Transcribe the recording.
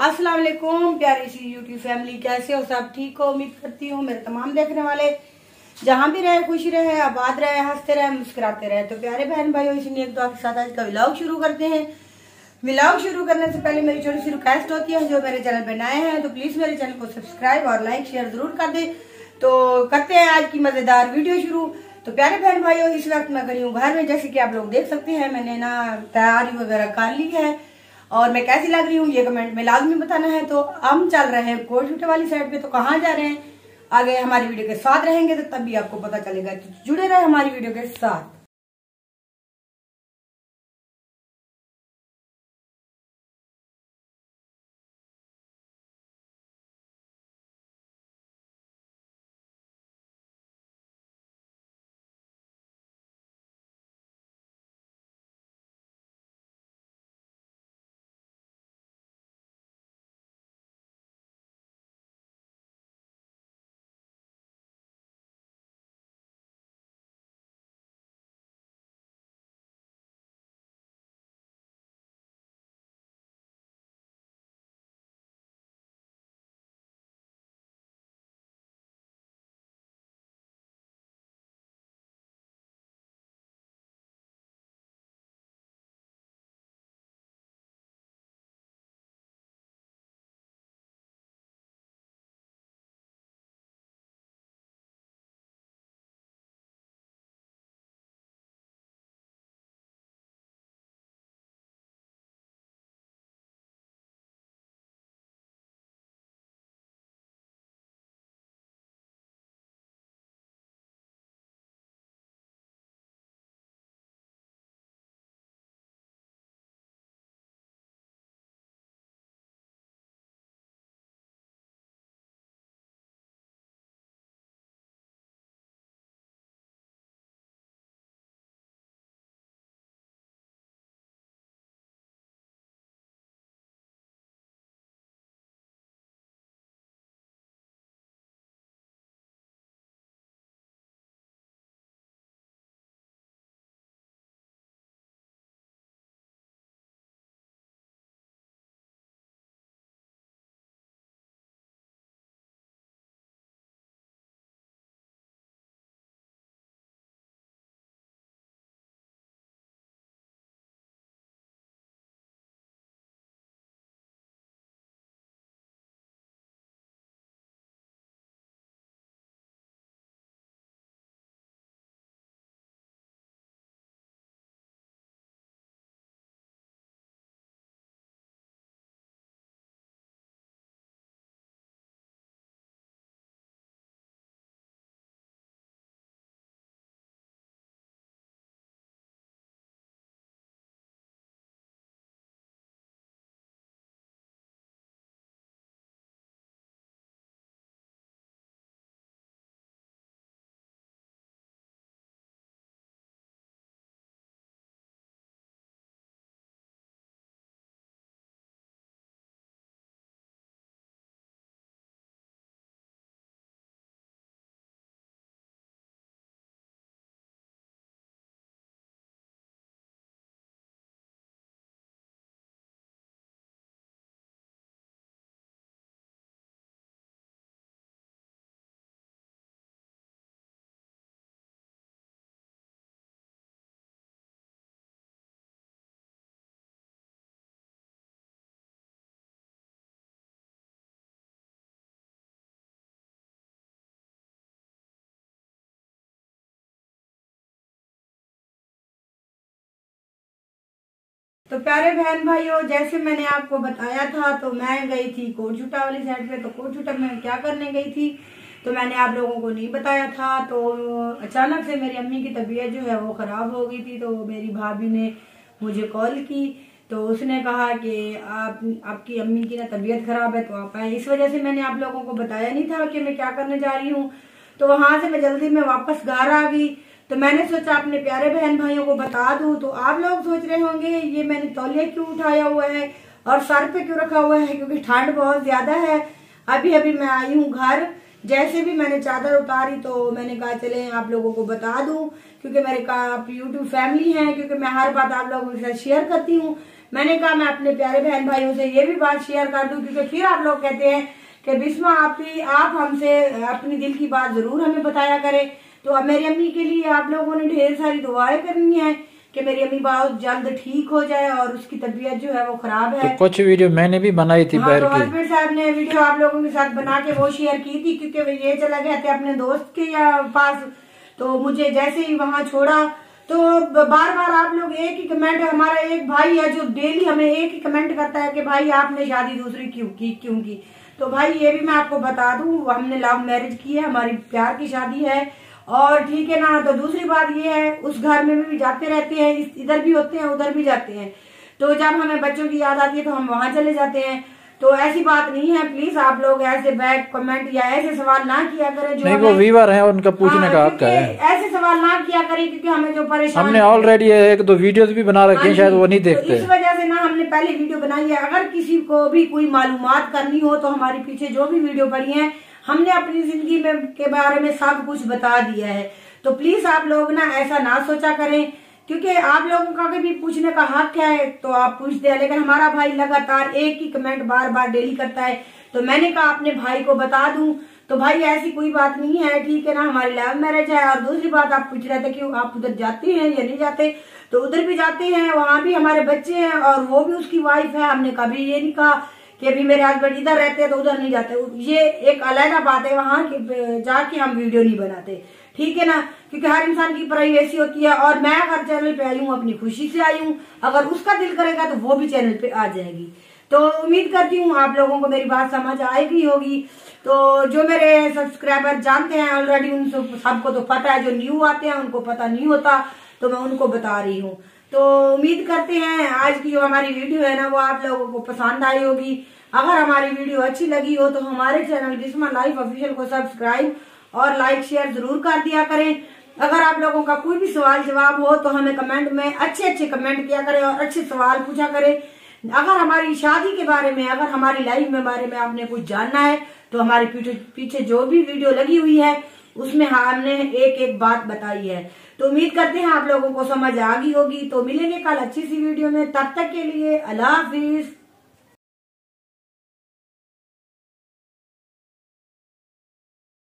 अस्सलाम वालेकुम प्यारी सी यूट्यूब फैमिली, कैसे हो? सब ठीक हो? उम्मीद करती हूँ मेरे तमाम देखने वाले जहां भी रहे खुशी रहे, आबाद रहे, हंसते रहे, मुस्कुराते रहे। तो प्यारे बहन भाइयों, इसी एक दुआ के साथ आज का व्लॉग शुरू करते हैं। व्लॉग शुरू करने से पहले मेरी छोटी सी रिक्वेस्ट होती है, जो मेरे चैनल पे नए हैं तो प्लीज मेरे चैनल को सब्सक्राइब और लाइक शेयर जरूर कर दे। तो करते हैं आज की मजेदार वीडियो शुरू। तो प्यारे बहन भाइयों, इस वक्त मैं खड़ी हूँ घर में, जैसे कि आप लोग देख सकते हैं। मैंने ना तैयारी वगैरह कर ली है और मैं कैसी लग रही हूँ ये कमेंट में लाजमी बताना है। तो हम चल रहे हैं कोटछूटे वाली साइड पे। तो कहाँ जा रहे हैं आगे हमारी वीडियो के साथ रहेंगे तो तभी आपको पता चलेगा। तो जुड़े रहे हमारी वीडियो के साथ। तो प्यारे बहन भाइयों, जैसे मैंने आपको बताया था, तो मैं गई थी कोटछूटा वाली साइड पे। तो कोटछूटा में क्या करने गई थी तो मैंने आप लोगों को नहीं बताया था। तो अचानक से मेरी अम्मी की तबीयत जो है वो खराब हो गई थी। तो मेरी भाभी ने मुझे कॉल की, तो उसने कहा कि आपकी अम्मी की ना तबीयत खराब है तो आप आए। इस वजह से मैंने आप लोगों को बताया नहीं था कि मैं क्या करने जा रही हूँ। तो वहां से मैं जल्दी में वापस घर आ गई। तो मैंने सोचा अपने प्यारे बहन भाइयों को बता दूं। तो आप लोग सोच रहे होंगे ये मैंने तौलिया क्यों उठाया हुआ है और सर पे क्यों रखा हुआ है, क्योंकि ठंड बहुत ज्यादा है। अभी अभी मैं आई हूँ घर, जैसे भी मैंने चादर उतारी तो मैंने कहा चले आप लोगों को बता दूं, क्योंकि मेरे आप यूट्यूब फैमिली है, क्योंकि मैं हर बात आप लोगों के साथ शेयर करती हूँ। मैंने कहा मैं अपने प्यारे बहन भाइयों से ये भी बात शेयर कर दूं, क्योंकि फिर आप लोग कहते हैं कि बिस्मा आप हमसे अपनी दिल की बात जरूर हमें बताया करें। तो अब मेरी अम्मी के लिए आप लोगों ने ढेर सारी दुआएं करनी है कि मेरी अम्मी बहुत जल्द ठीक हो जाए और उसकी तबीयत जो है वो खराब है। तो कुछ वीडियो मैंने भी बनाई थी। हाँ, तो हस्बैंड साहब ने वीडियो आप लोगों के साथ बना के वो शेयर की थी, क्योंकि वे ये चला गए थे अपने दोस्त के पास। तो मुझे जैसे ही वहां छोड़ा तो बार बार आप लोग एक ही कमेंट, हमारा एक भाई है जो डेली हमें एक ही कमेंट करता है कि भाई आपने शादी दूसरी क्यों की। तो भाई ये भी मैं आपको बता दूं, हमने लव मैरिज की है, हमारी प्यार की शादी है। और ठीक है ना। तो दूसरी बात ये है, उस घर में भी जाते रहते हैं, इधर भी होते हैं उधर भी जाते हैं। तो जब हमें बच्चों की याद आती है तो हम वहां चले जाते हैं। तो ऐसी बात नहीं है। प्लीज आप लोग ऐसे बैक कमेंट या ऐसे सवाल ना किया करें जो नहीं, वो व्यूअर है, उनका पूछने का हक है। ऐसे सवाल ना किया करें, क्योंकि हमें जो परेशान, हमने ऑलरेडी एक दो वीडियोस भी बना रखे हैं, शायद वो नहीं देखते। तो इस वजह से ना हमने पहले वीडियो बनाई है। अगर किसी को भी कोई मालूमात करनी हो तो हमारे पीछे जो भी वीडियो पड़ी है, हमने अपनी जिंदगी में के बारे में सब कुछ बता दिया है। तो प्लीज आप लोग ना ऐसा ना सोचा करें, क्योंकि आप लोगों का भी पूछने का हक है तो आप पूछते हैं। लेकिन हमारा भाई लगातार एक ही कमेंट बार बार डेली करता है, तो मैंने कहा अपने भाई को बता दूं। तो भाई ऐसी कोई बात नहीं है, ठीक है ना, हमारी लव मैरिज है। और दूसरी बात आप पूछ रहे थे कि आप उधर जाते हैं या नहीं जाते, तो उधर भी जाते हैं, वहां भी हमारे बच्चे हैं और वो भी उसकी वाइफ है। हमने कभी ये नहीं कहा कि अभी मेरे हस्बैंड इधर रहते हैं तो उधर नहीं जाते, ये एक अलग बात है। वहां जाके हम वीडियो नहीं बनाते, ठीक है ना, क्योंकि हर इंसान की प्राइवेसी होती है। और मैं अगर चैनल पे आई हूँ अपनी खुशी से आई हूँ, अगर उसका दिल करेगा तो वो भी चैनल पे आ जाएगी। तो उम्मीद करती हूँ आप लोगों को मेरी बात समझ आएगी होगी। तो जो मेरे सब्सक्राइबर जानते हैं ऑलरेडी, उन सबको तो पता है, जो न्यू आते हैं उनको पता नहीं होता, तो मैं उनको बता रही हूँ। तो उम्मीद करते हैं आज की जो हमारी वीडियो है ना वो आप लोगों को पसंद आई होगी। अगर हमारी वीडियो अच्छी लगी हो तो हमारे चैनल बिस्मा लाइफ ऑफिशियल को सब्सक्राइब और लाइक शेयर जरूर कर दिया करें। अगर आप लोगों का कोई भी सवाल जवाब हो तो हमें कमेंट में अच्छे कमेंट किया करें और अच्छे सवाल पूछा करें। अगर हमारी शादी के बारे में, अगर हमारी लाइफ में बारे में आपने कुछ जानना है तो हमारे पीछे जो भी वीडियो लगी हुई है उसमें हमने एक बात बताई है। तो उम्मीद करते हैं आप लोगों को समझ आ गई होगी। तो मिलेंगे कल अच्छी सी वीडियो में, तब तक के लिए अल्लाह हाफिज।